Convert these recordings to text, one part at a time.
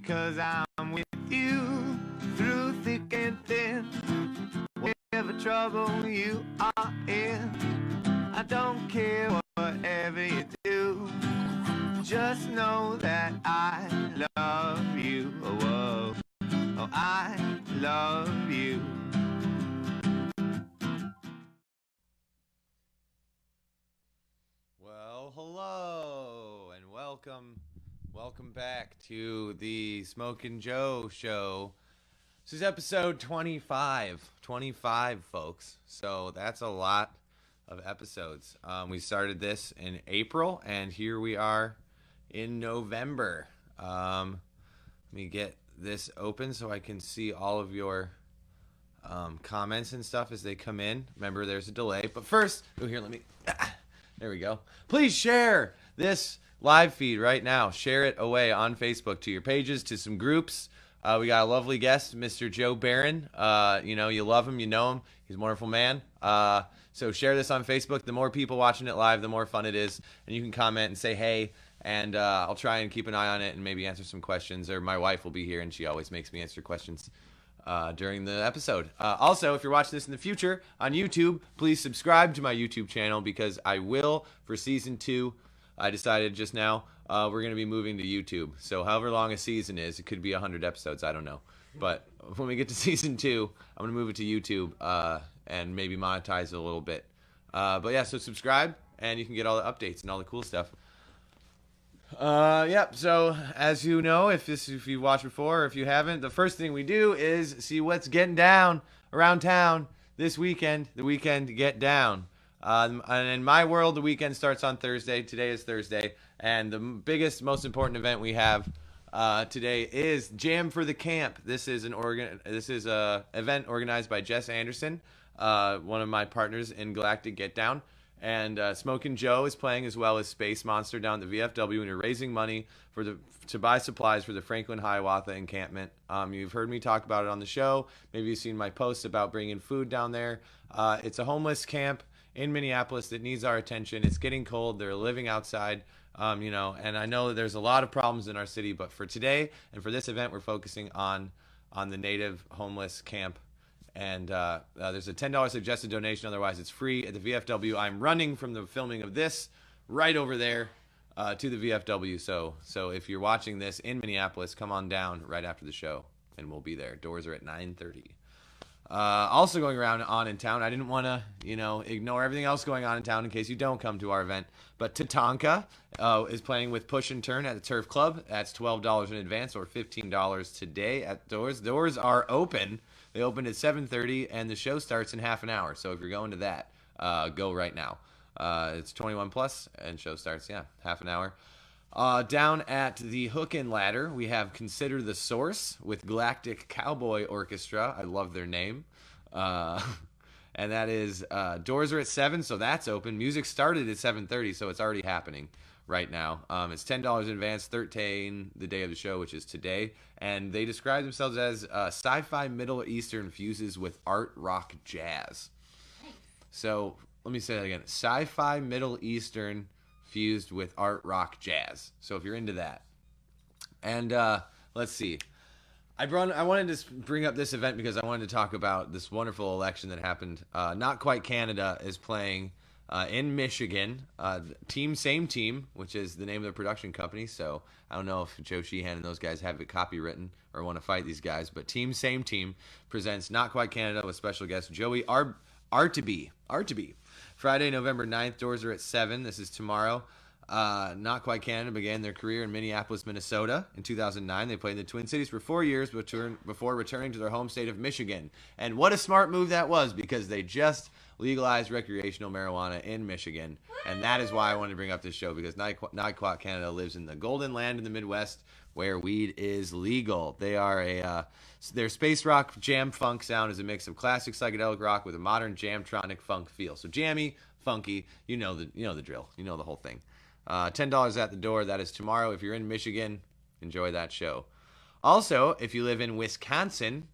because I'm with you through thick and thin. Whatever trouble you are in, I don't care whatever you do. Just know that I love you. Oh, oh, I love you. Well, hello and welcome back to the Smokin Joe show. This is episode 25, folks. So that's a lot of episodes. We started this in April, and here we are in November. Let me get this open so I can see all of your comments and stuff as they come in. Remember, there's a delay. But first, here, let me... There we go. Please share this live feed right now. Share it away on Facebook to your pages, to some groups. We got a lovely guest, Mr. Joe Barron. You love him, you know him. He's a wonderful man. So share this on Facebook. The more people watching it live, the more fun it is. And you can comment and say, hey, and I'll try and keep an eye on it and maybe answer some questions. Or my wife will be here, and she always makes me answer questions during the episode. Also, if you're watching this in the future on YouTube, please subscribe to my YouTube channel because I will, for season 2, I decided just now, we're going to be moving to YouTube. So however long a season is, it could be 100 episodes, I don't know. But when we get to season 2, I'm going to move it to YouTube and maybe monetize it a little bit. But yeah, so subscribe and you can get all the updates and all the cool stuff. So as you know, if you watched before or if you haven't, the first thing we do is see what's getting down around town this weekend. The weekend get down. And in my world, the weekend starts on Thursday. Today is Thursday, and the biggest, most important event we have today is Jam for the Camp. This is a event organized by Jess Anderson, one of my partners in Galactic Get Down. And Smokin Joe is playing, as well as Space Monster down at the VFW, and you're raising money to buy supplies for the Franklin Hiawatha encampment. You've heard me talk about it on the show. Maybe you've seen my posts about bringing food down there. It's a homeless camp in Minneapolis that needs our attention. It's getting cold. They're living outside, and I know that there's a lot of problems in our city, but for today and for this event, we're focusing on the native homeless camp. And there's a $10 suggested donation. Otherwise, it's free at the VFW. I'm running from the filming of this right over there to the VFW. So if you're watching this in Minneapolis, come on down right after the show, and we'll be there. Doors are at 9:30. Also going around in town, I didn't want to, ignore everything else going on in town in case you don't come to our event. But Tatanka is playing with Push and Turn at the Turf Club. That's $12 in advance or $15 today at Doors. Doors are open. They opened at 7:30, and the show starts in half an hour. So if you're going to that, go right now. It's 21 plus, and show starts, half an hour. Down at the Hook and Ladder, we have Consider the Source with Galactic Cowboy Orchestra. I love their name. And that is, doors are at 7, so that's open. Music started at 7:30, so it's already happening right now. It's $10 in advance, 13 the day of the show, which is today. And they describe themselves as sci-fi Middle Eastern fuses with art rock jazz. So let me say that again. Sci-fi Middle Eastern fused with art rock jazz. So if you're into that. And let's see. I wanted to bring up this event because I wanted to talk about this wonderful election that happened. Not Quite Canada is playing in Michigan. Same Team, which is the name of the production company. So I don't know if Joe Sheehan and those guys have it copywritten or want to fight these guys. But Same Team presents Not Quite Canada with special guest Joey Artaby. Friday, November 9th. Doors are at 7. This is tomorrow. Not Quite Canada began their career in Minneapolis, Minnesota in 2009. They played in the Twin Cities for 4 years before returning to their home state of Michigan. And what a smart move that was, because they just legalized recreational marijuana in Michigan. And that is why I wanted to bring up this show, because Not Quite Canada lives in the golden land in the Midwest where weed is legal. They are their space rock jam funk sound is a mix of classic psychedelic rock with a modern jamtronic funk feel. So jammy, funky, you know the drill. You know the whole thing. $10 at the door. That is tomorrow. If you're in Michigan, enjoy that show. Also, if you live in Wisconsin,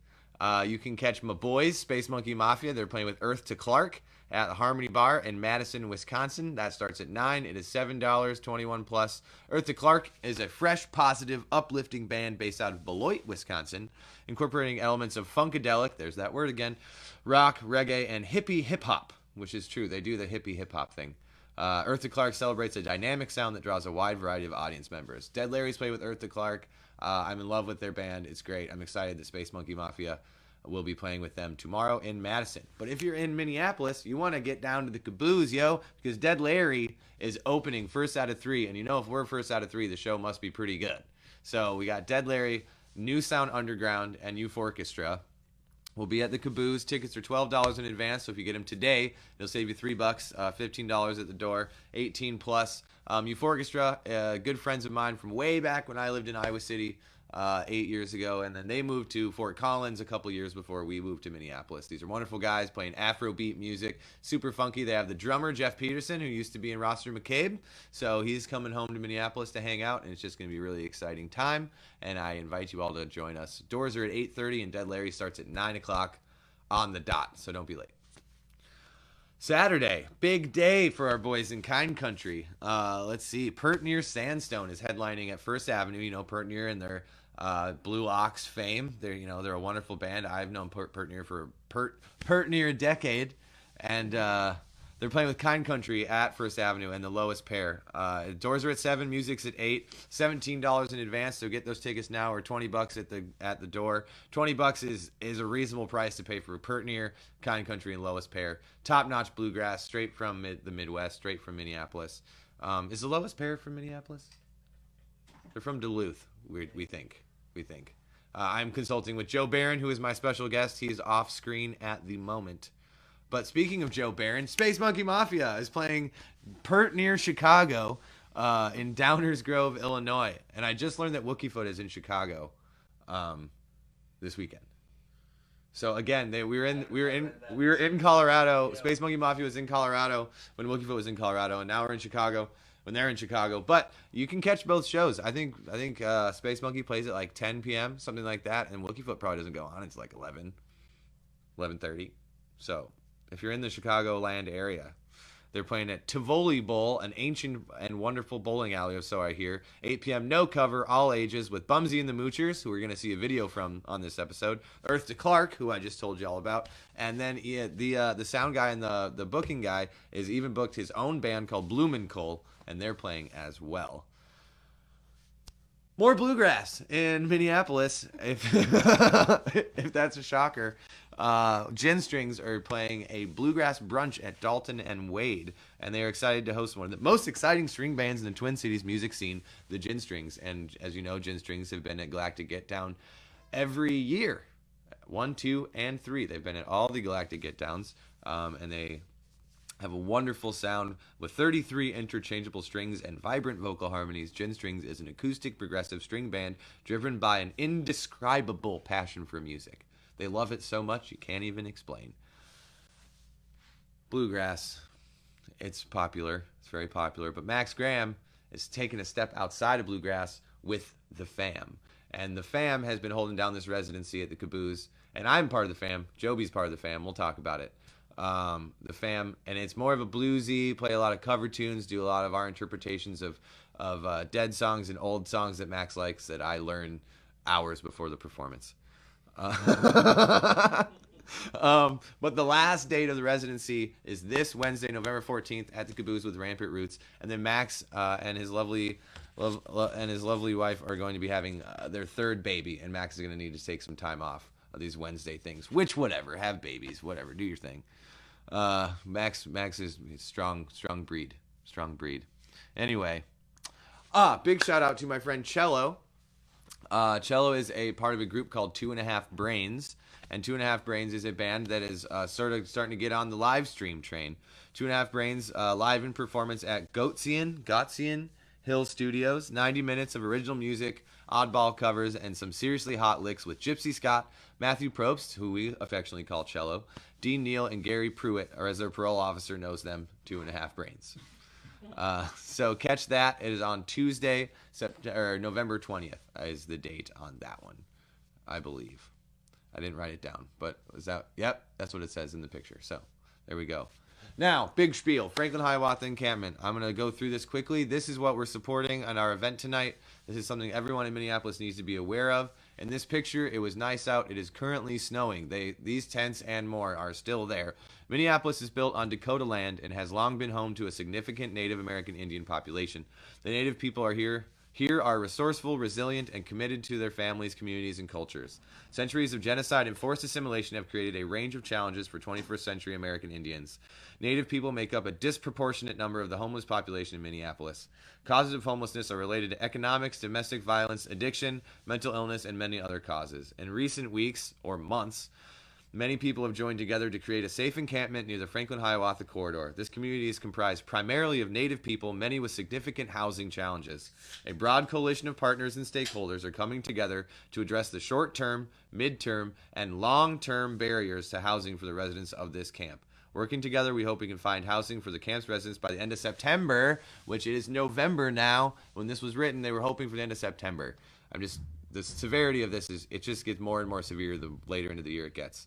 you can catch my boys, Space Monkey Mafia. They're playing with Earth to Clark, at the Harmony Bar in Madison, Wisconsin. That starts at 9. It is $7, 21 plus. Eartha Clark is a fresh, positive, uplifting band based out of Beloit, Wisconsin, incorporating elements of funkadelic, there's that word again, rock, reggae, and hippie hip-hop, which is true. They do the hippie hip-hop thing. Eartha Clark celebrates a dynamic sound that draws a wide variety of audience members. Dead Larry's played with Eartha Clark. I'm in love with their band. It's great. I'm excited that Space Monkey Mafia will be playing with them tomorrow in Madison. But if you're in Minneapolis, you want to get down to the Caboose, yo, because Dead Larry is opening first out of 3. And you know if we're first out of 3, the show must be pretty good. So we got Dead Larry, New Sound Underground, and Euforquestra. We'll be at the Caboose. Tickets are $12 in advance, so if you get them today, it'll save you $3, $15 at the door, 18 plus. Euforquestra, good friends of mine from way back when I lived in Iowa City 8 years ago, and then they moved to Fort Collins a couple years before we moved to Minneapolis. These are wonderful guys playing Afrobeat music, super funky. They have the drummer, Jeff Peterson, who used to be in Roster McCabe, so he's coming home to Minneapolis to hang out, and it's just going to be a really exciting time, and I invite you all to join us. Doors are at 8:30, and Dead Larry starts at 9 o'clock on the dot, so don't be late. Saturday, big day for our boys in Kind Country. Let's see, Pert Near Sandstone is headlining at First Avenue. You know Pert Near and their Blue Ox fame. They're a wonderful band. I've known Pert Near for Pert Near a decade, and they're playing with Kind Country at First Avenue and the Lowest Pair. Doors are at 7, music's at 8, $17 in advance. So get those tickets now, or $20 at the door. $20 is a reasonable price to pay for Pert Near, Kind Country, and Lowest Pair. Top-notch bluegrass, straight from the Midwest, straight from Minneapolis. Is the Lowest Pair from Minneapolis? They're from Duluth, we think. I'm consulting with Joe Barron, who is my special guest. He is off screen at the moment. But speaking of Joe Barron, Space Monkey Mafia is playing Pert Near Chicago in Downers Grove, Illinois. And I just learned that Wookiefoot is in Chicago this weekend. So again, we were in Colorado. Space Monkey Mafia was in Colorado when Wookiefoot was in Colorado, and now we're in Chicago when they're in Chicago. But you can catch both shows. I think Space Monkey plays at like 10 p.m., something like that, and Wookiefoot probably doesn't go on. It's like 11:30. So if you're in the Chicagoland area, they're playing at Tivoli Bowl, an ancient and wonderful bowling alley, or so I hear. 8 p.m., no cover, all ages, with Bumsy and the Moochers, who we're going to see a video from on this episode. Eartha Clark, who I just told you all about. And then the sound guy and the booking guy is even booked his own band called Blumenkohl, and they're playing as well. More bluegrass in Minneapolis, if if that's a shocker. Gin Strings are playing a bluegrass brunch at Dalton and Wade, and they are excited to host one of the most exciting string bands in the Twin Cities music scene, the Gin Strings. And as you know, Gin Strings have been at Galactic Get Down every year. 1, 2, and 3. They've been at all the Galactic Get Downs, and they have a wonderful sound with 33 interchangeable strings and vibrant vocal harmonies. Gin Strings is an acoustic progressive string band driven by an indescribable passion for music. They love it so much you can't even explain. Bluegrass, it's popular. It's very popular. But Max Graham is taking a step outside of bluegrass with the Fam. And the Fam has been holding down this residency at the Caboose. And I'm part of the Fam. Joby's part of the Fam. We'll talk about it. The Fam, and it's more of a bluesy, play a lot of cover tunes, do a lot of our interpretations of dead songs and old songs that Max likes that I learn hours before the performance. But the last date of the residency is this Wednesday, November 14th at the Caboose with Rampant Roots, and then Max and his lovely wife are going to be having their third baby, and Max is going to need to take some time off of these Wednesday things, which whatever, have babies, whatever, do your thing. Max is strong breed. Anyway, big shout out to my friend Cello. Cello is a part of a group called 2.5 Brains, and 2.5 Brains is a band that is sort of starting to get on the live stream train. 2.5 Brains live in performance at Gotzian Hill Studios. 90 minutes of original music, oddball covers, and some seriously hot licks with Gypsy Scott, Matthew Probst, who we affectionately call Cello, Dean Neal, and Gary Pruitt, or as their parole officer knows them, 2.5 Brains. So catch that. It is on Tuesday, November 20th is the date on that one, I believe. I didn't write it down, but was that? Yep, that's what it says in the picture. So there we go. Now, big spiel. Franklin Hiawatha Encampment. I'm going to go through this quickly. This is what we're supporting on our event tonight. This is something everyone in Minneapolis needs to be aware of. In this picture, it was nice out. It is currently snowing. These tents and more are still there. Minneapolis is built on Dakota land and has long been home to a significant Native American Indian population. The Native people are here are resourceful, resilient, and committed to their families, communities, and cultures. Centuries of genocide and forced assimilation have created a range of challenges for 21st century American Indians. Native people make up a disproportionate number of the homeless population in Minneapolis. Causes of homelessness are related to economics, domestic violence, addiction, mental illness, and many other causes. In recent weeks, or months, many people have joined together to create a safe encampment near the Franklin-Hiawatha corridor. This community is comprised primarily of Native people, many with significant housing challenges. A broad coalition of partners and stakeholders are coming together to address the short-term, mid-term, and long-term barriers to housing for the residents of this camp. Working together, we hope we can find housing for the camp's residents by the end of September, which is November now. When this was written, they were hoping for the end of September. The severity of this is, it just gets more and more severe the later into the year it gets.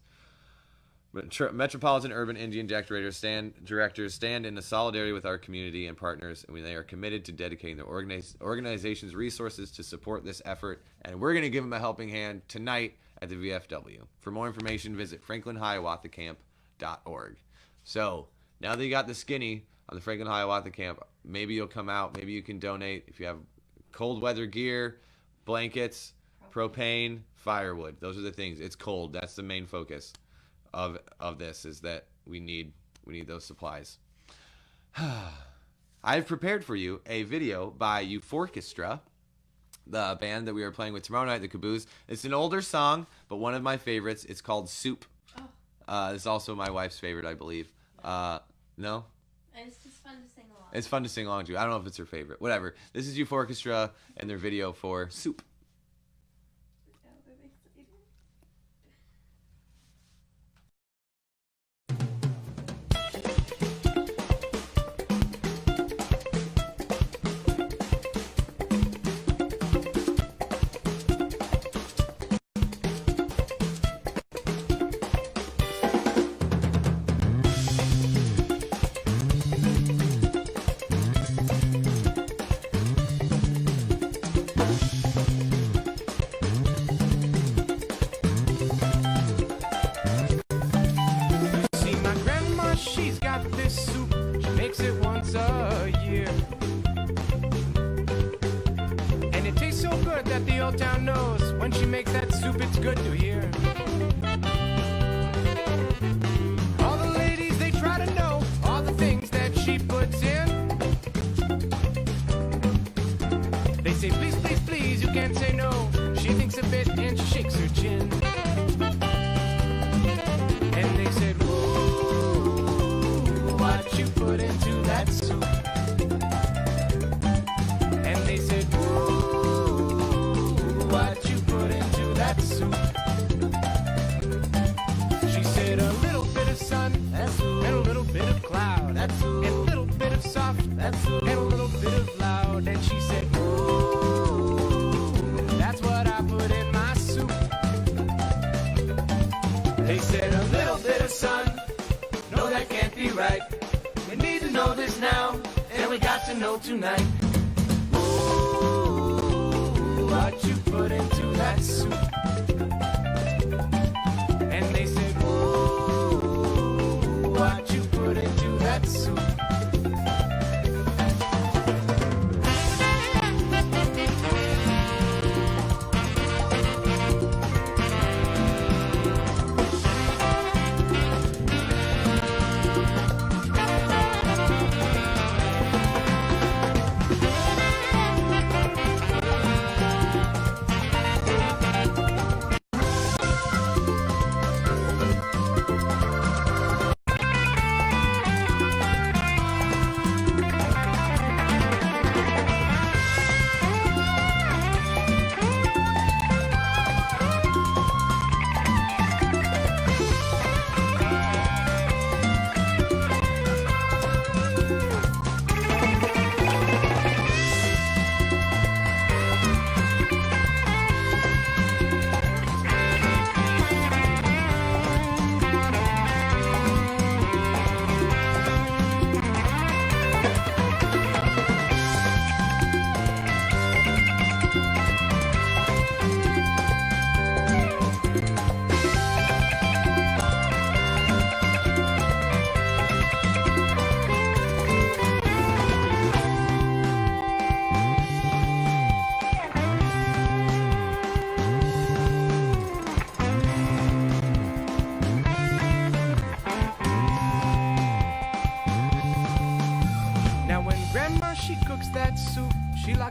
Metropolitan Urban Indian Directors stand in solidarity with our community and partners, and they are committed to dedicating their organization's resources to support this effort, and we're going to give them a helping hand tonight at the VFW. For more information, visit franklinhiawatha.org. So, now that you got the skinny on the Franklin Hiawatha camp, maybe you'll come out, maybe you can donate if you have cold weather gear, blankets, propane, firewood. Those are the things. It's cold. That's the main focus of this, is that we need those supplies. I've prepared for you a video by Euforquestra, the band that we are playing with tomorrow night at the Caboose. It's an older song, but one of my favorites. It's called Soup. It's also my wife's favorite, I believe. No? It's just fun to sing along. It's fun to sing along to. I don't know if it's her favorite. Whatever. This is Euforquestra and their video for Soup.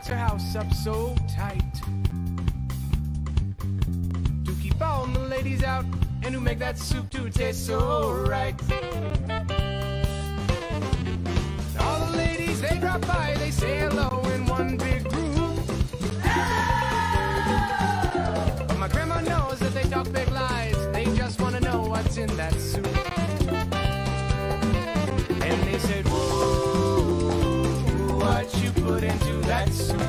got your house up so tight to keep all the ladies out and who make that soup to taste so right. All the ladies, they drop by, they say hello in one big group. But my grandma knows that they talk big lies, they just want to know what's in that soup. And they said, "Ooh, what you put into that soup?"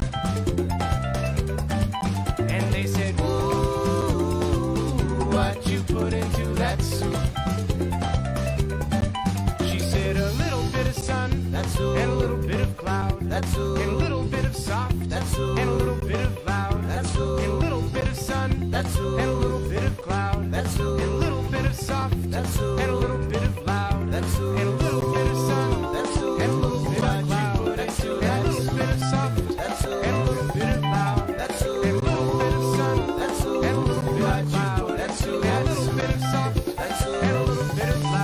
And they said, "Ooh, what you put into that soup?" She said, "A little bit of sun, that's and a little bit of cloud, that's and a little bit of soft, that's and a little bit of loud, that's and a little bit of sun, that's and a little bit of cloud, that's and a little bit of soft, that's and a little bit of loud, that's and a little bit of sun, that's and a little bit of cloud, that's and a little bit of soft, that's and a little bit of loud, that's and a little bit of sun, that's and a little bit of cloud, that's and a little bit of soft, that's and a little bit of loud."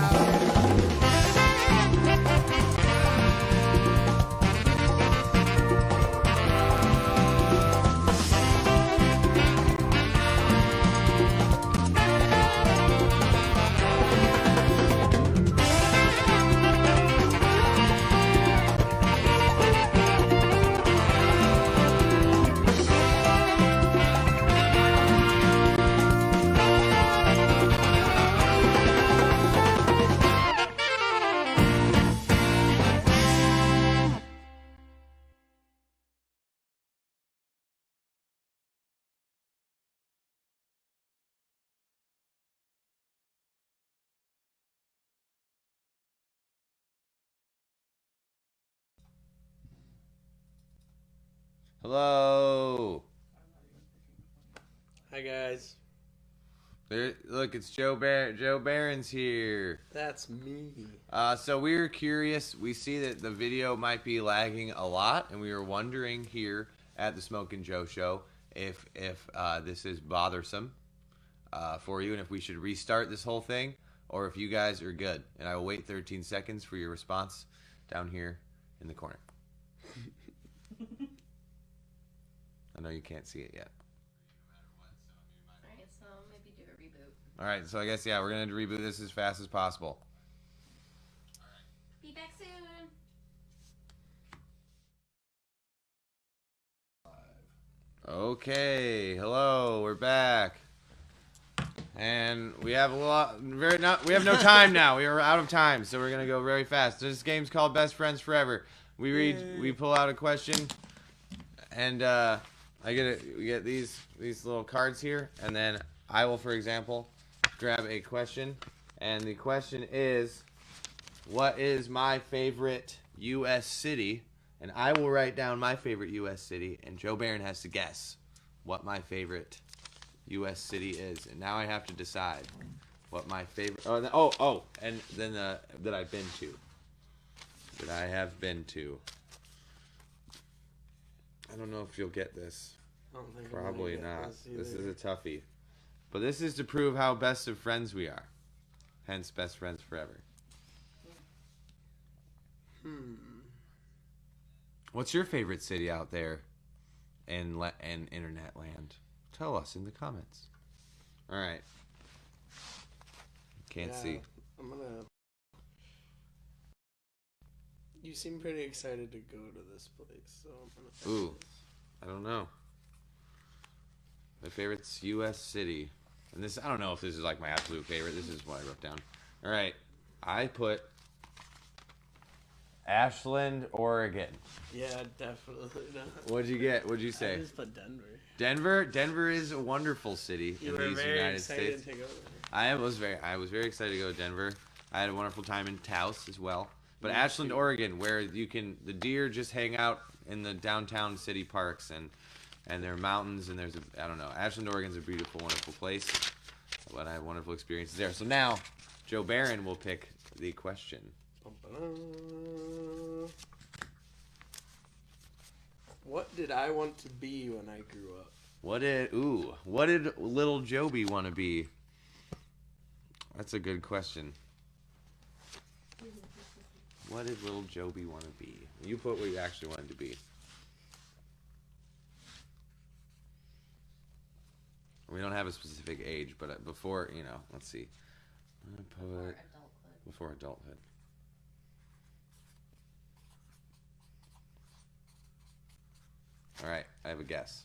Hello. Hi guys, There, look, it's Joe Barron's here. that's me. So we were curious. We see that the video might be lagging a lot, and we were wondering here at the Smokin Joe show if this is bothersome for you, and if we should restart this whole thing, or if you guys are good. And I will wait 13 seconds for your response down here in the corner. I know you can't see it yet. Alright, so maybe do a reboot. All right, so I guess, yeah, we're going to reboot this as fast as possible. Be back soon. Okay, hello, we're back. And we have we have no time now. We are out of time, so we're going to go very fast. This game's called Best Friends Forever. We pull out a question, and we get these little cards here, and then I will, for example, grab a question, and the question is, what is my favorite U.S. city? And I will write down my favorite U.S. city, and Joe Barron has to guess what my favorite U.S. city is. And now I have to decide what my favorite. And then that I've been to. That I have been to. I don't know if you'll get this. I don't think Probably I'm gonna get not. This either. is a toughie. But this is to prove how best of friends we are. Hence, best friends forever. What's your favorite city out there in internet land? Tell us in the comments. All right. Can't see. I'm gonna. You seem pretty excited to go to this place, so I'm gonna. pick Ooh. this. I don't know. My favorite's U.S. city. And this, I don't know if this is like my absolute favorite. This is what I wrote down. All right. I put Ashland, Oregon. Yeah, definitely not. What'd you get? What'd you I say? just put Denver. Denver is a wonderful city You in were these very United excited States. to go there. I was very excited to go to Denver. I had a wonderful time in Taos as well. But Me Ashland, too. Oregon, where the deer just hang out in the downtown city parks, and there are mountains, and I don't know. Ashland, Oregon's a beautiful, wonderful place. But I had wonderful experiences there. So now, Joe Barron will pick the question. What did I want to be when I grew up? What did little Joby want to be? That's a good question. What did little Joby want to be? You put what you actually wanted to be. We don't have a specific age, but before, you know, let's see. I'm gonna put before adulthood. All right, I have a guess.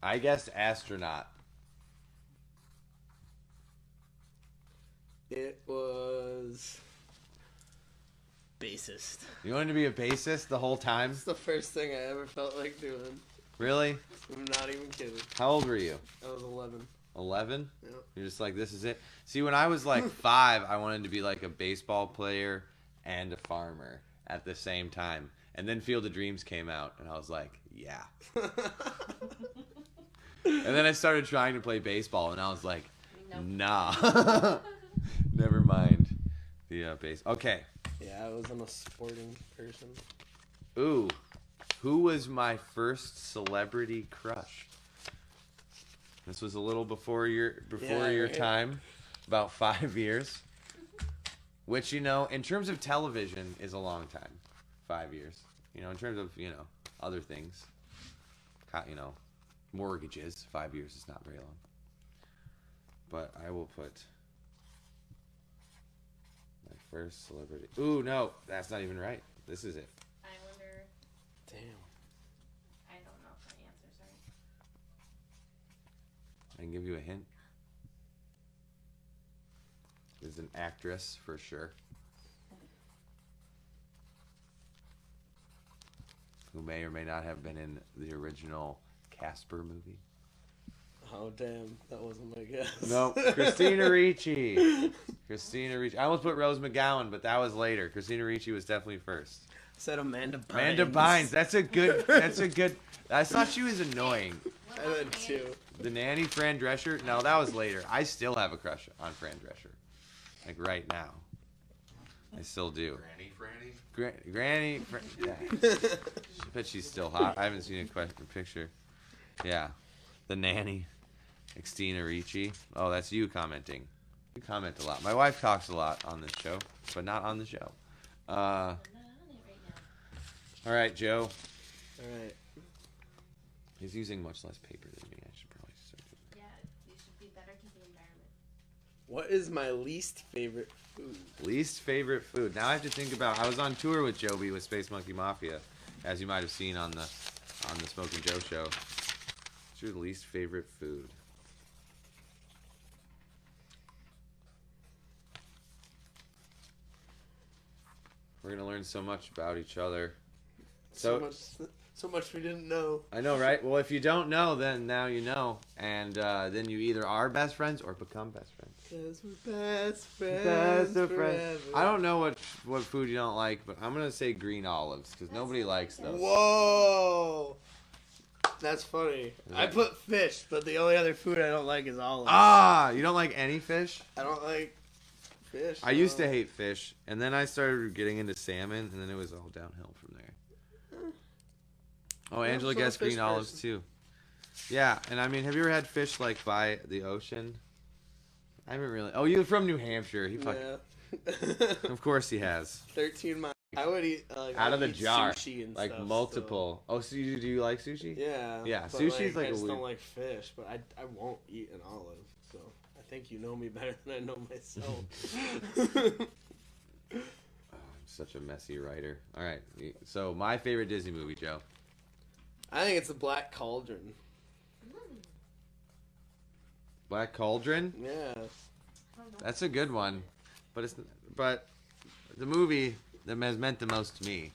I guessed astronaut. It was bassist. You wanted to be a bassist the whole time? It's the first thing I ever felt like doing. Really? I'm not even kidding. How old were you? I was 11. 11? Yep. You're just like, this is it. See, when I was like 5, I wanted to be like a baseball player and a farmer at the same time. And then Field of Dreams came out, and I was like, yeah. And then I started trying to play baseball, and I was like, nah. Never mind the base. Okay. Yeah, I wasn't a sporting person. Ooh. Who was my first celebrity crush? This was a little before your right. time, about 5 years. Which, you know, in terms of television, is a long time. 5 years. You know, in terms of, you know, other things. You know, mortgages. 5 years is not very long. But I will put my first celebrity. Ooh, no, that's not even right. This is it. I wonder. Damn. I don't know if my answer's right. I can give you a hint. Is an actress for sure. Who may or may not have been in the original Casper movie. Oh, damn. That wasn't my guess. No, Christina Ricci. Christina Ricci. I almost put Rose McGowan, but that was later. Christina Ricci was definitely first. I said Amanda Bynes. Amanda Bynes. That's a good. I thought she was annoying. I did too. The nanny, Fran Drescher. No, that was later. I still have a crush on Fran Drescher. Like right now. I still do. Granny. Yeah. I bet she's still hot. I haven't seen a picture. Yeah. The nanny. Christina Ricci. Oh, that's you commenting. You comment a lot. My wife talks a lot on this show, but not on the show. I'm not on it right now. All right, Joe. All right. He's using much less paper than me. I should probably start doing Yeah, you should be better to the environment. What is my least favorite food? that. Least favorite food. Now I have to think about. I was on tour with Joby with Space Monkey Mafia, as you might have seen on the Smokin Joe show. What's your least favorite food? We're gonna learn so much about each other. So much we didn't know. I know, right? Well, if you don't know, then now you know, and then you either are best friends or become best friends. 'Cause we're best friends. Forever. I don't know what food you don't like, but I'm gonna say green olives because nobody likes those. Whoa. That's funny. I put fish, but the only other food I don't like is olives. Ah, you don't like any fish? I don't like fish. I used to hate fish, and then I started getting into salmon, and then it was all downhill from there. Oh, I'm Angela still a gets fish green olives person. too. Yeah, and I mean, have you ever had fish like by the ocean? I haven't really. Oh, you're from New Hampshire. He fucking. Yeah. Of course he has. 13 miles. I would eat Out of the eat jar, sushi and like stuff, multiple. Oh, so do you like sushi? So. Yeah. Yeah, but, sushi's like I a just weird. don't like fish, but I won't eat an olive. So I think you know me better than I know myself. Oh, I'm such a messy writer. All right, so my favorite Disney movie, Joe. I think it's the Black Cauldron. Black Cauldron. Yeah. That's a good one, but the movie that has meant the most to me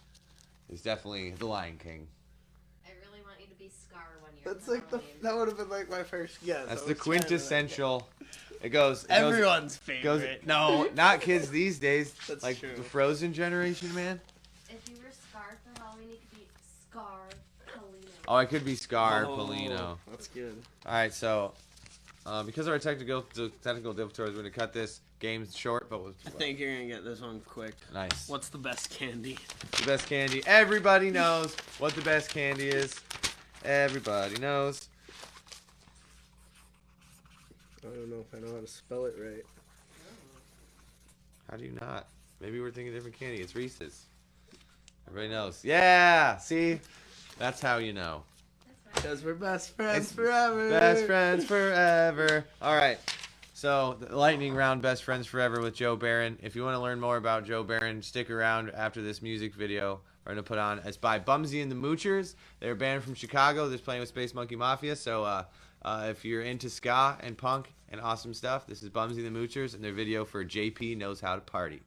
is definitely The Lion King. I really want you to be Scar one year. That's like that would have been like my first guess. That's I the was trying to, quintessential. It goes. Everyone's Goes, favorite. no, not kids these days. That's like true. the Frozen generation, man. If you were Scar for Halloween, you could be Scar Polino. Oh, I could be Scar Oh, Polino. That's good. All right, so because of our technical difficulties, we're gonna cut this game short, but I think you're gonna get this one quick. nice. What's the best candy? The best candy? Everybody knows what the best candy is. Everybody knows. I don't know if I know how to spell it right. How do you not? Maybe we're thinking different candy. It's Reese's. Everybody knows. Yeah. See, that's how you know. That's Because we're best friends forever. Best friends forever. All right. So, the lightning round, best friends forever with Joe Barron. If you want to learn more about Joe Barron, stick around after this music video we're going to put on. It's by Bumsy and the Moochers. They're a band from Chicago. They're playing with Space Monkey Mafia. So, if you're into ska and punk and awesome stuff, this is Bumsy and the Moochers and their video for JP Knows How to Party.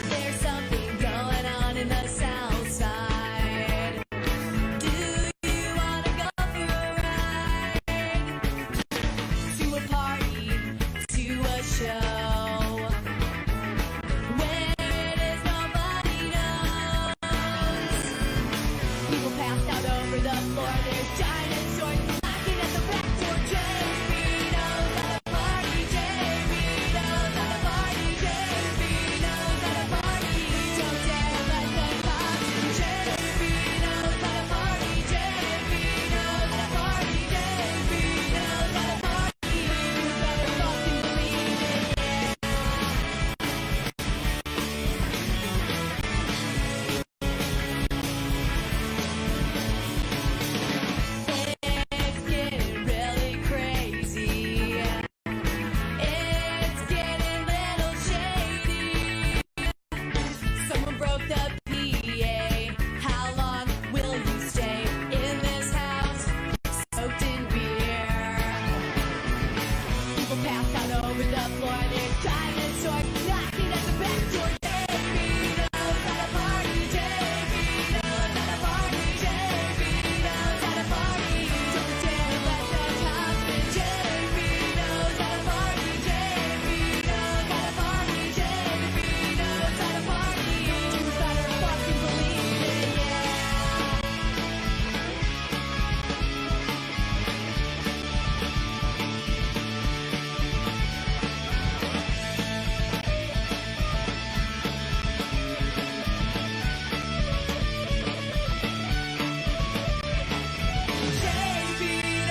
There's something going on in the South Side. Do you wanna go for a ride? To a party, to a show, where it is nobody knows. People passed out over the floor. There's giant shorts knocking at the back door. JB knows how to party. JB knows how to party. JB knows how to party. Don't dare let the cops in. JB knows how to party. JB knows how to party. JB knows how to party. You better fucking believe it, It's getting really crazy. It's getting a little shady. Someone broke the PA. How long will you stay in this house, soaked in beer? People passed out over the floor. There's giant swords knocking at the back door. JB knows how to party. JB knows how to party. JB knows how to party. Don't dare let the cops in. JB knows how to party. JB knows how to party. JB knows how to party. You better fucking believe it, yeah. JB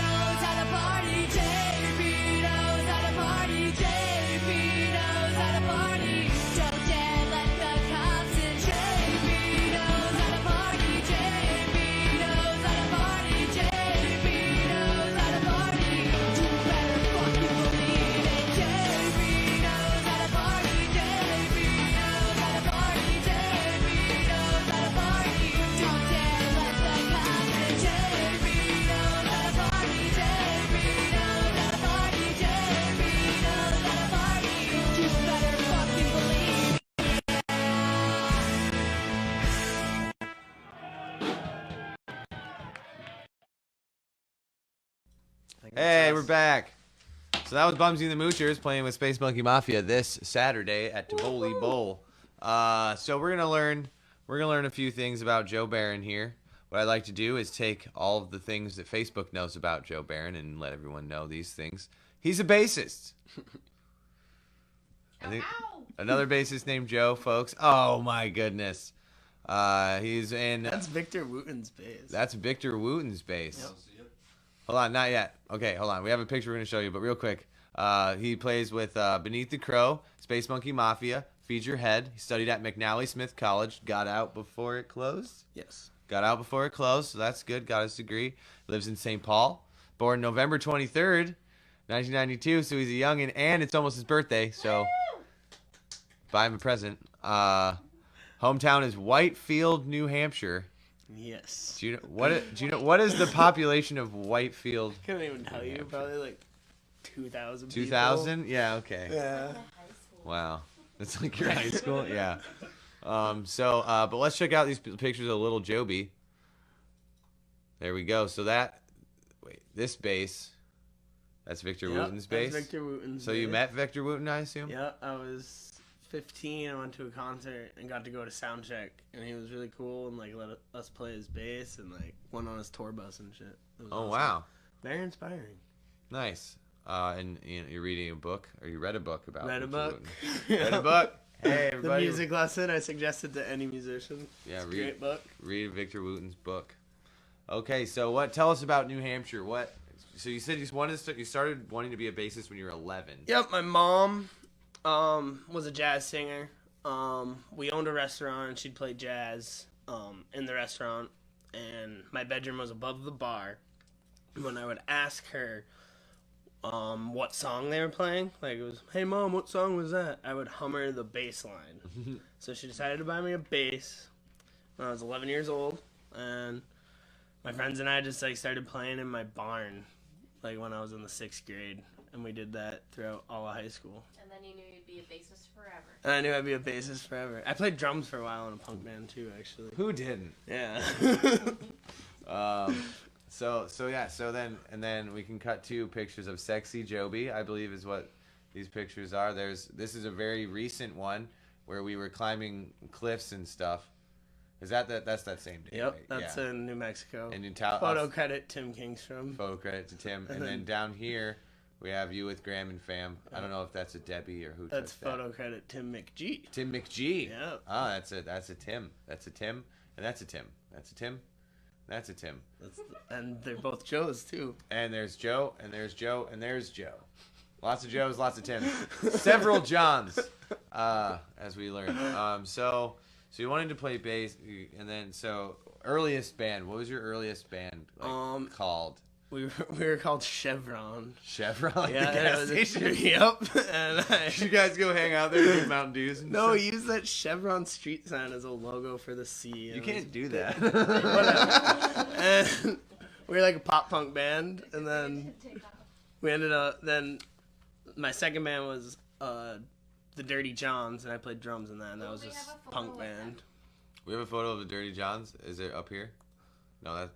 knows how to party. JB knows how to party. JB knows how to party. Don't dare let the cops in. JB knows how to party. JB knows how to party. JB knows how to party. You better fucking believe it. JB knows how to party. JB knows how to party. JB knows how to party. Don't dare let the cops in. JB knows how to party. JB knows how to party. JB knows how to party. You better fucking believe it. Hey, we're back. So that was Bumsy and the Moochers playing with Space Monkey Mafia this Saturday at Tivoli Bowl. So we're gonna learn a few things about Joe Barron here. What I'd like to do is take all of the things that Facebook knows about Joe Barron and let everyone know these things. He's a bassist. I think another bassist named Joe, folks. Oh my goodness. He's in. That's Victor Wooten's bass. That's Victor Wooten's bass. Yep. Hold on, not yet. Okay, hold on. We have a picture we're going to show you, but real quick. He plays with Beneath the Crow, Space Monkey Mafia, Feed Your Head. He studied at McNally Smith College. Got out before it closed. Yes. Got out before it closed, so that's good. Got his degree. Lives in St. Paul. Born November 23rd, 1992, so he's a youngin', and it's almost his birthday, so buy him a present. Hometown is Whitefield, New Hampshire. Yes. Do you know what is the population of Whitefield? I couldn't even tell you. Probably like 2,000 people. 2,000? Yeah, okay. Yeah. Wow. That's like your high school? Yeah. But let's check out these pictures of little Joby. There we go. So this bass, that's Victor Wooten's bass? That's Victor Wooten's So bass. you met Victor Wooten, I assume? Yeah, I was 15. I went to a concert and got to go to sound check, and he was really cool and like let us play his bass and like went on his tour bus and shit. It was Oh, awesome. wow. Very inspiring. Nice. And you're reading a book, or you read a book about Read a Victor book. Wooten. Read a book. Hey, The everybody. music lesson I suggested to any musician. Yeah, It's a great book. read Victor Wooten's book. Okay, so what? Tell us about New Hampshire. What? So you said you started wanting to be a bassist when you were 11. Yep, my mom was a jazz singer. We owned a restaurant and she'd play jazz in the restaurant, and my bedroom was above the bar. When I would ask her what song they were playing, like it was, "Hey Mom, what song was that?" I would hum her the bass line. So she decided to buy me a bass when I was 11 years old, and my friends and I just like started playing in my barn, like when I was in the 6th grade, and we did that throughout all of high school. And then you knew you'd be a bassist forever. And I knew I'd be a bassist forever. I played drums for a while in a punk band too, actually. Who didn't? Yeah. So then we can cut to pictures of sexy Joby, I believe is what these pictures are. This is a very recent one where we were climbing cliffs and stuff. Is that's that same day? Yep, right? that's Yeah. in New Mexico. And Photo credit Tim Kingstrom. Photo credit to Tim. And And then then- down here we have you with Graham and Fam. I don't know if that's a Debbie or who. That's took that. photo credit Tim McGee. Tim McGee. Yeah. Oh, that's a Tim. That's a Tim. And that's a Tim. That's a Tim. That's a Tim. And they're both Joes too. And there's Joe, and there's Joe, and there's Joe. Lots of Joes, lots of Tims. Several Johns, as we learned. So you wanted to play bass, and then earliest band. What was your earliest band called? We were called Chevron. Chevron, like Yeah, the gas it was station. Yep. And Did you guys go hang out there and drink Mountain Dews? And no, stuff? we used that Chevron street sign as a logo for the C. You can't do that. Whatever. And we were like a pop punk band, and then Take off. we ended up. Then my second band was the Dirty Johns, and I played drums in that. And that was We just have a photo punk with band. We have a photo of the Dirty Johns. Is it up here? No,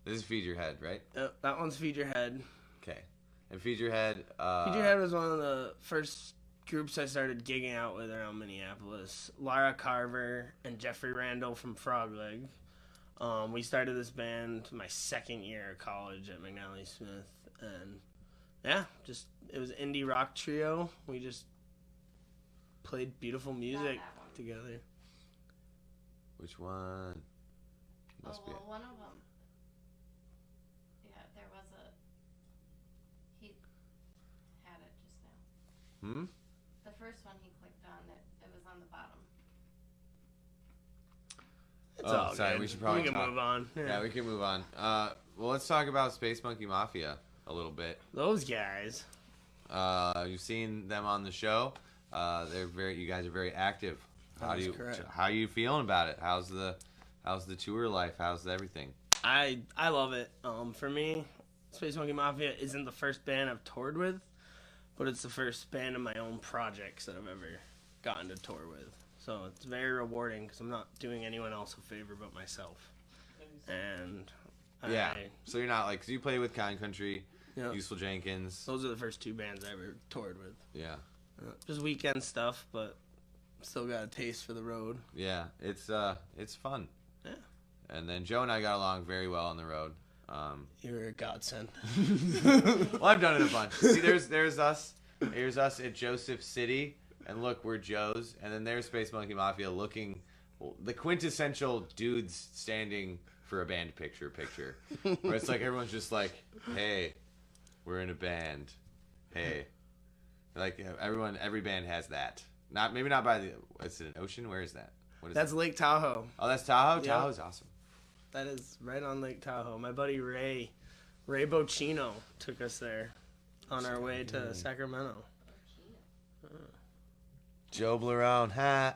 this is Feed Your Head, right? That one's Feed Your Head. Okay. And Feed Your Head. Feed Your Head was one of the first groups I started gigging out with around Minneapolis. Lara Carver and Jeffrey Randall from Frog Leg. We started this band my second year of college at McNally Smith, and yeah, it was an indie rock trio. We just played beautiful music that one. together. Which one? Must be it. One of them. Yeah, there was he had it just now. Hmm? The first one he clicked on, it was on the bottom. It's Oh, all sorry, good. we should probably can talk. move on. Yeah, we can move on. Well, let's talk about Space Monkey Mafia a little bit. Those guys. You've seen them on the show. You guys are very active. That is correct. How are you feeling about it? How's the tour life? How's everything? I love it. For me, Space Monkey Mafia isn't the first band I've toured with, but it's the first band in my own projects that I've ever gotten to tour with. So it's very rewarding because I'm not doing anyone else a favor but myself. And Yeah. So you're not like, 'cause you play with Kind Country, Yeah. Useful Jenkins. Those are the first two bands I ever toured with. Yeah. Just weekend stuff, but still got a taste for the road. Yeah. It's fun. Yeah. And then Joe and I got along very well on the road. You're a godsend. Well, I've done it a bunch. See, there's us. Here's us at Joseph City, and look, we're Joe's. And then there's Space Monkey Mafia, looking the quintessential dudes standing for a band picture, where it's like everyone's just like, "Hey, we're in a band. Hey," like every band has that. Maybe not by the. Is it an ocean? Where is that? What is That's that? Lake Tahoe. Oh, that's Tahoe. Yeah. Tahoe's awesome. That is right on Lake Tahoe. My buddy Ray Bocino took us there on our way to Sacramento. Joe Blarone, ha.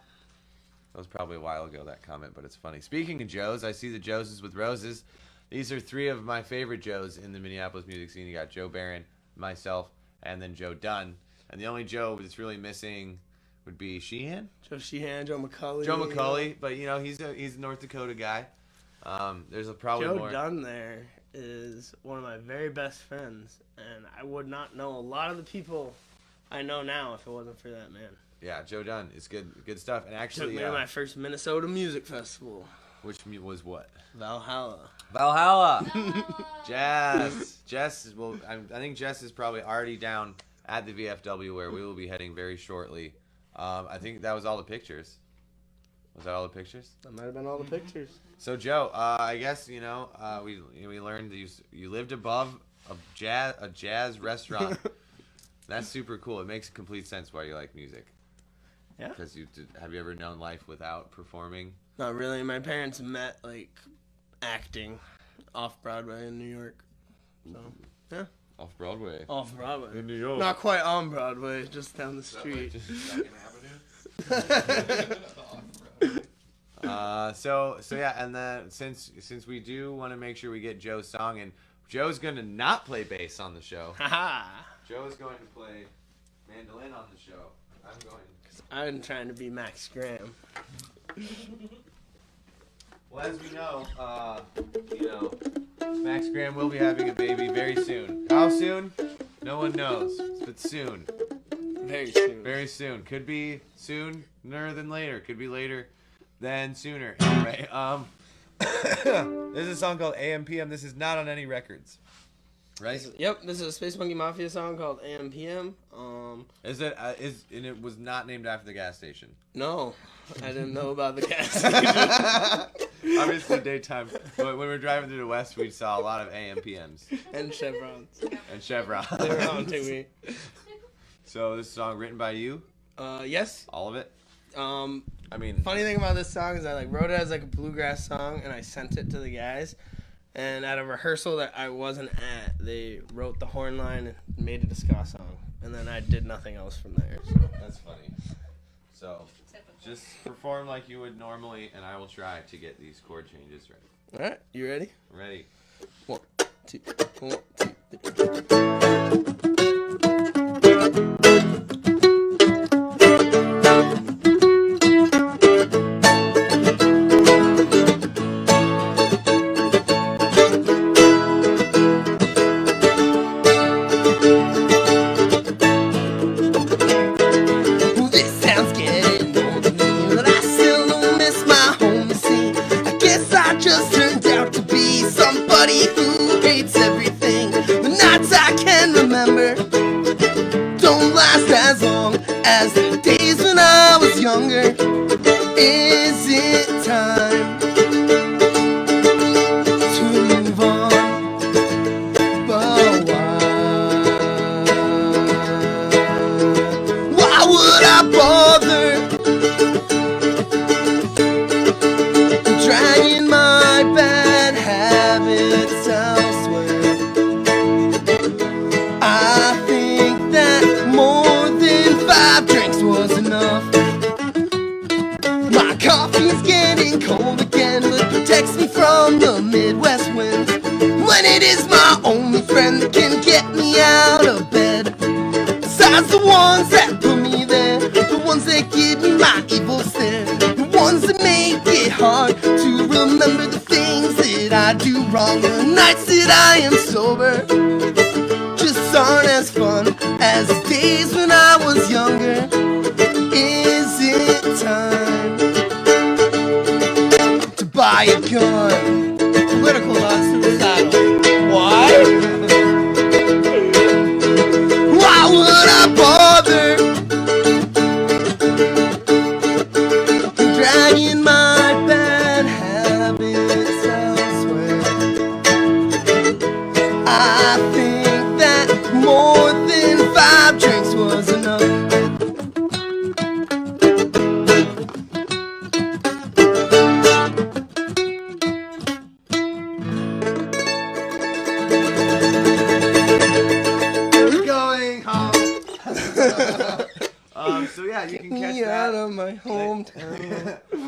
That was probably a while ago, that comment, but it's funny. Speaking of Joes, I see the Joeses with roses. These are three of my favorite Joes in the Minneapolis music scene. You got Joe Barron, myself, and then Joe Dunn. And the only Joe that's really missing would be Sheehan? Joe Sheehan, Joe McCulley. Joe McCulley, but you know, he's a North Dakota guy. There's probably Joe more. Dunn there is one of my very best friends, and I would not know a lot of the people I know now if it wasn't for that man. Yeah, Joe Dunn is good stuff. And Took actually, me to my first Minnesota music festival, which was what? Valhalla. Valhalla. Jess. Well, I think Jess is probably already down at the VFW where we will be heading very shortly. I think that was all the pictures. Was that all the pictures? That might have been all the pictures. So Joe, I guess we learned that you lived above a jazz restaurant. That's super cool. It makes complete sense why you like music. Yeah. Because have you ever known life without performing? Not really. My parents met like acting off Broadway in New York. So yeah. Off Broadway. Off Broadway. In New York. Not quite on Broadway, just down the street. So yeah, and then since we do want to make sure we get Joe's song, and Joe's gonna not play bass on the show. Haha. Joe's going to play mandolin on the show. I'm trying to be Max Graham. Well, as we know, Max Graham will be having a baby very soon. How soon? No one knows, but soon. Very soon. Very soon. Could be sooner than later. Could be later than sooner. Anyway, this is a song called AM/PM. This is not on any records, right? Yep, this is a Space Monkey Mafia song called AM/PM. Is it? And it was not named after the gas station. No, I didn't know about the gas station. Obviously daytime. But when we were driving through the west, we saw a lot of AM/PMs And chevrons. and chevrons. They were haunting me. So this song written by you? Yes. All of it? I mean, funny thing about this song is I wrote it as like a bluegrass song and I sent it to the guys. And at a rehearsal that I wasn't at, they wrote the horn line and made it a ska song. And then I did nothing else from there. So. that's funny. So just perform like you would normally, and I will try to get these chord changes right. All right, you ready? Ready? 1, 2, 1, 2,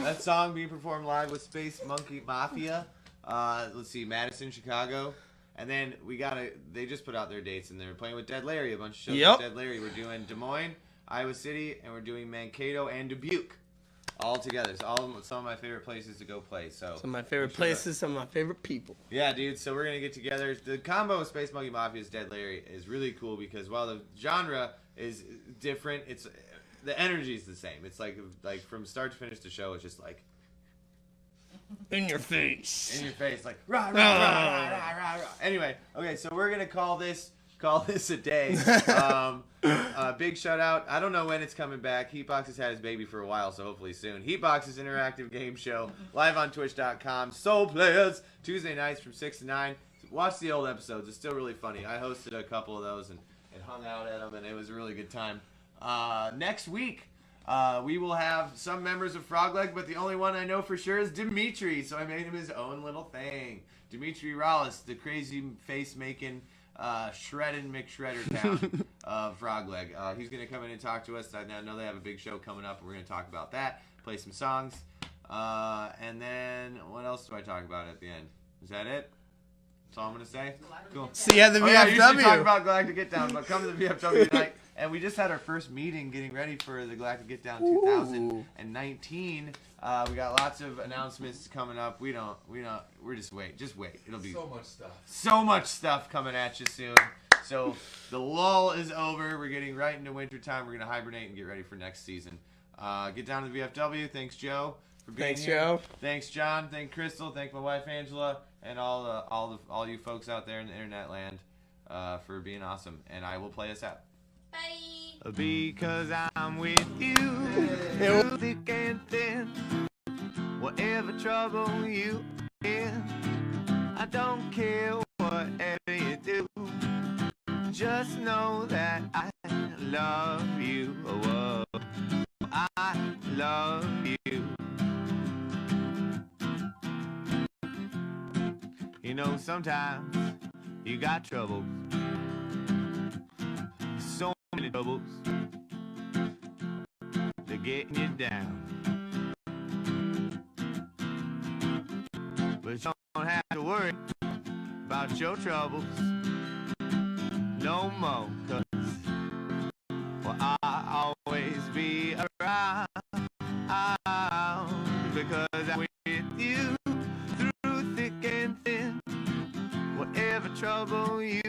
that song being performed live with Space Monkey Mafia. Let's see, Madison, Chicago. And then they just put out their dates, and they're playing with Dead Larry, a bunch of shows with Dead Larry. We're doing Des Moines, Iowa City, and we're doing Mankato and Dubuque all together. It's some of my favorite places to go play. So some of my favorite places, some of my favorite people. Yeah, dude. So we're gonna get together. The combo of Space Monkey Mafia's Dead Larry is really cool because while the genre is different, the energy is the same. It's like from start to finish, the show is just like in your face. In your face, like rah rah rah rah rah rah rah. Anyway, okay, so we're gonna call this call this a day. Big shout out. I don't know when it's coming back. Heatbox has had his baby for a while, so hopefully soon. Heatbox's interactive game show, live on twitch.com. Soul Players, Tuesday nights from 6 to 9. Watch the old episodes. It's still really funny. I hosted a couple of those and hung out at them, and it was a really good time. Next week, we will have some members of Frogleg, but the only one I know for sure is Dimitri, so I made him his own little thing. Dimitri Rallis, the crazy face-making, shredded McShredder town of Frogleg. He's going to come in and talk to us. I know they have a big show coming up, and we're going to talk about that, play some songs. And then, what else do I talk about at the end? Is that it? That's all I'm going to say? Cool. See you at the Oh, yeah, VFW. you should talk about Galactic Get Down, but come to the VFW tonight. And we just had our first meeting getting ready for the Galactic Get Down 2019. We got lots of announcements coming up. We're just wait. It'll be so much stuff coming at you soon. So the lull is over. We're getting right into winter time. We're going to hibernate and get ready for next season. Get down to the VFW. Thanks, Joe, for being here. Joe. Thanks, John. Thank Crystal. Thank my wife, Angela, and all you folks out there in the internet land for being awesome. And I will play us out. Bye. Because I'm with you through thick and thin. Whatever trouble you in, I don't care whatever you do. Just know that I love you. Oh, I love you. You know, sometimes you got troubles. So many troubles. They're getting you down. But you don't have to worry about your troubles no more, 'cause well, I'll always be around, because I'm with you through thick and thin. Whatever trouble you